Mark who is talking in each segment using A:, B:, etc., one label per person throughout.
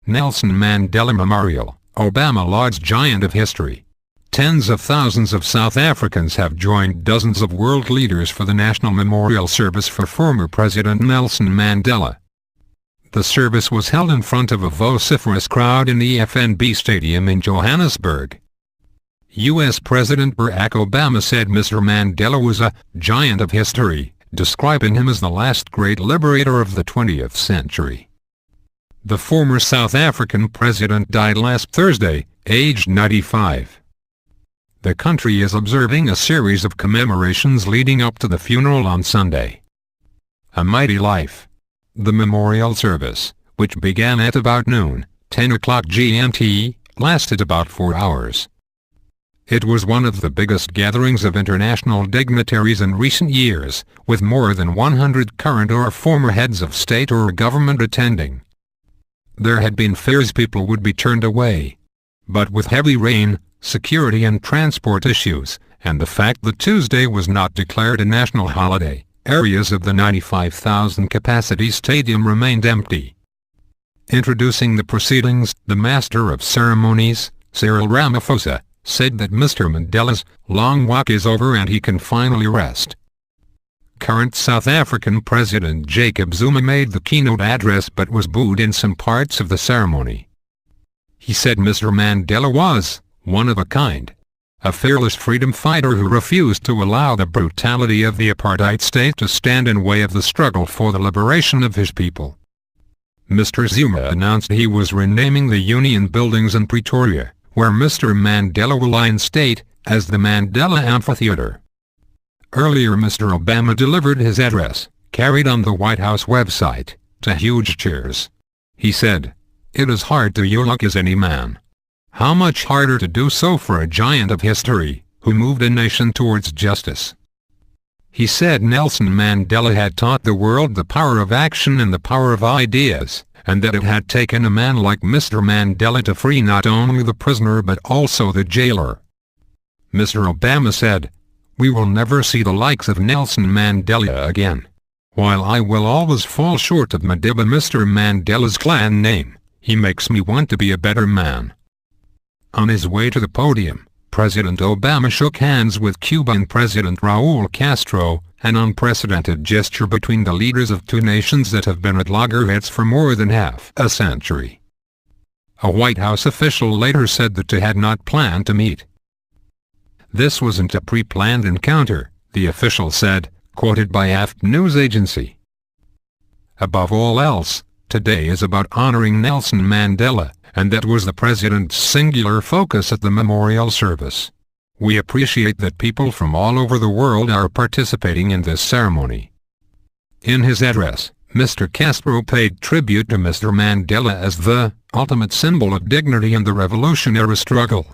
A: Nelson Mandela Memorial, Obama lauds giant of history. Tens of thousands of South Africans have joined dozens of world leaders for the national memorial service for former President Nelson Mandela. The service was held in front of a vociferous crowd in the FNB Stadium in Johannesburg. U.S. President Barack Obama said Mr. Mandela was a giant of history, describing him as the last great liberator of the 20th century. The former South African president died last Thursday, aged 95. The country is observing a series of commemorations leading up to the funeral on Sunday. A mighty life. The memorial service, which began at about noon, 10 o'clock GMT, lasted about 4 hours. It was one of the biggest gatherings of international dignitaries in recent years, with more than 100 current or former heads of state or government attending. There had been fears people would be turned away. But with heavy rain, security and transport issues, and the fact that Tuesday was not declared a national holiday, areas of the 95,000 capacity stadium remained empty. Introducing the proceedings, the Master of Ceremonies, Cyril Ramaphosa, said that Mr. Mandela's long walk is over and he can finally rest. Current South African President Jacob Zuma made the keynote address but was booed in some parts of the ceremony. He said Mr. Mandela was one of a kind, a fearless freedom fighter who refused to allow the brutality of the apartheid state to stand in way of the struggle for the liberation of his people. Mr. Zuma announced he was renaming the Union buildings in Pretoria, where Mr. Mandela will lie in state, as the Mandela Amphitheatre. Earlier Mr. Obama delivered his address, carried on the White House website, to huge cheers. He said, "It is hard to eulogize as any man. How much harder to do so for a giant of history, who moved a nation towards justice." He said Nelson Mandela had taught the world the power of action and the power of ideas, and that it had taken a man like Mr. Mandela to free not only the prisoner but also the jailer. Mr. Obama said, "We will never see the likes of Nelson Mandela again. While I will always fall short of Madiba, Mr. Mandela's clan name, he makes me want to be a better man." On his way to the podium, President Obama shook hands with Cuban President Raul Castro, an unprecedented gesture between the leaders of two nations that have been at loggerheads for more than half a century. A White House official later said the two had not planned to meet. "This wasn't a pre-planned encounter," the official said, quoted by AFP news agency. Above all else, today is about honoring Nelson Mandela, and that was the president's singular focus at the memorial service. "We appreciate that people from all over the world are participating in this ceremony." In his address, Mr. Castro paid tribute to Mr. Mandela as the ultimate symbol of dignity in the revolutionary struggle.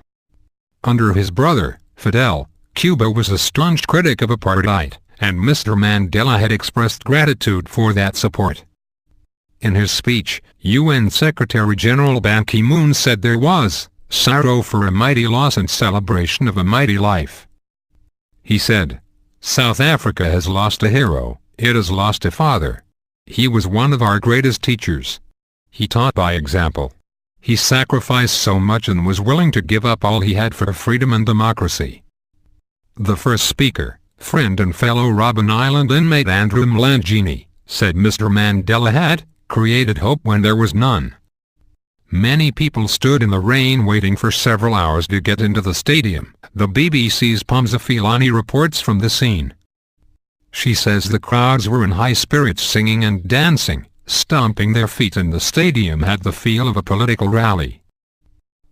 A: Under his brother, Fidel, Cuba was a staunch critic of apartheid, and Mr. Mandela had expressed gratitude for that support. In his speech, UN Secretary-General Ban Ki-moon said there was sorrow for a mighty loss and celebration of a mighty life. He said, "South Africa has lost a hero, it has lost a father. He was one of our greatest teachers. He taught by example. He sacrificed so much and was willing to give up all he had for freedom and democracy." The first speaker, friend and fellow Robben Island inmate Andrew Mlangeni, said Mr. Mandela had created hope when there was none. Many people stood in the rain waiting for several hours to get into the stadium, the BBC's Pamza Filani reports from the scene. She says the crowds were in high spirits, singing and dancing, stomping their feet, and the stadium had the feel of a political rally.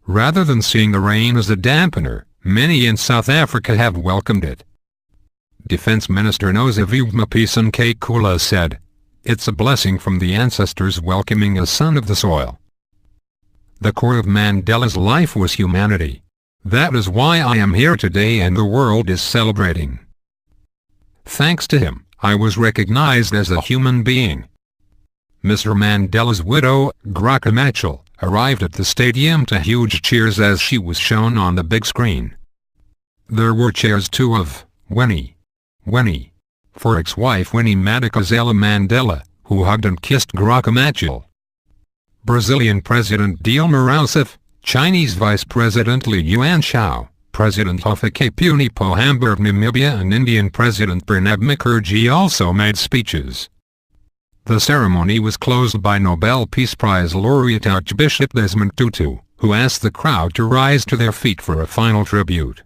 A: Rather than seeing the rain as a dampener, many in South Africa have welcomed it. Defense Minister Nosiviwe Mapisa-Nkekula said, "It's a blessing from the ancestors welcoming a son of the soil." The core of Mandela's life was humanity. "That is why I am here today and the world is celebrating. Thanks to him, I was recognized as a human being." Mr. Mandela's widow, Graca Machel, arrived at the stadium to huge cheers as she was shown on the big screen. There were cheers too of Winnie for ex-wife Winnie Madikizela Mandela, who hugged and kissed Graca Machel. Brazilian President Dilma Rousseff, Chinese Vice President Li Yuanxiao, President Hifikepunye Pohamba of Namibia and Indian President Pranab Mukherjee also made speeches. The ceremony was closed by Nobel Peace Prize laureate Archbishop Desmond Tutu, who asked the crowd to rise to their feet for a final tribute.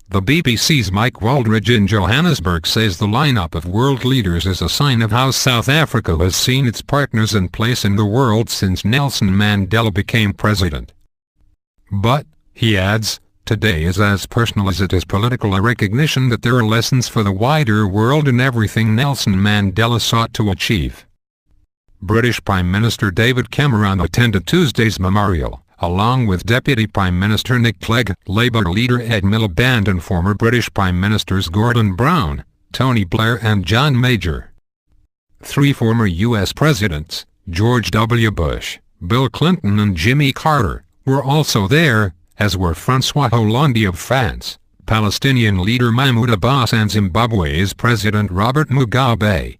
A: The BBC's Mike Waldridge in Johannesburg says the lineup of world leaders is a sign of how South Africa has seen its partners and place in the world since Nelson Mandela became president. But, he adds, today is as personal as it is political, a recognition that there are lessons for the wider world in everything Nelson Mandela sought to achieve. British Prime Minister David Cameron attended Tuesday's memorial, along with Deputy Prime Minister Nick Clegg, Labour leader Ed Miliband and former British Prime Ministers Gordon Brown, Tony Blair and John Major. 3 former U.S. presidents, George W. Bush, Bill Clinton and Jimmy Carter, were also there, as were François Hollande of France, Palestinian leader Mahmoud Abbas and Zimbabwe's President Robert Mugabe.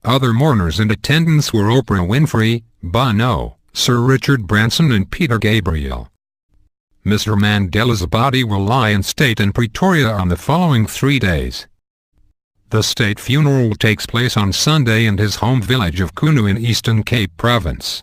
A: Other mourners in attendance were Oprah Winfrey, Bono, Sir Richard Branson and Peter Gabriel. Mr. Mandela's body will lie in state in Pretoria on the following 3 days. The state funeral takes place on Sunday in his home village of Kunu in Eastern Cape Province.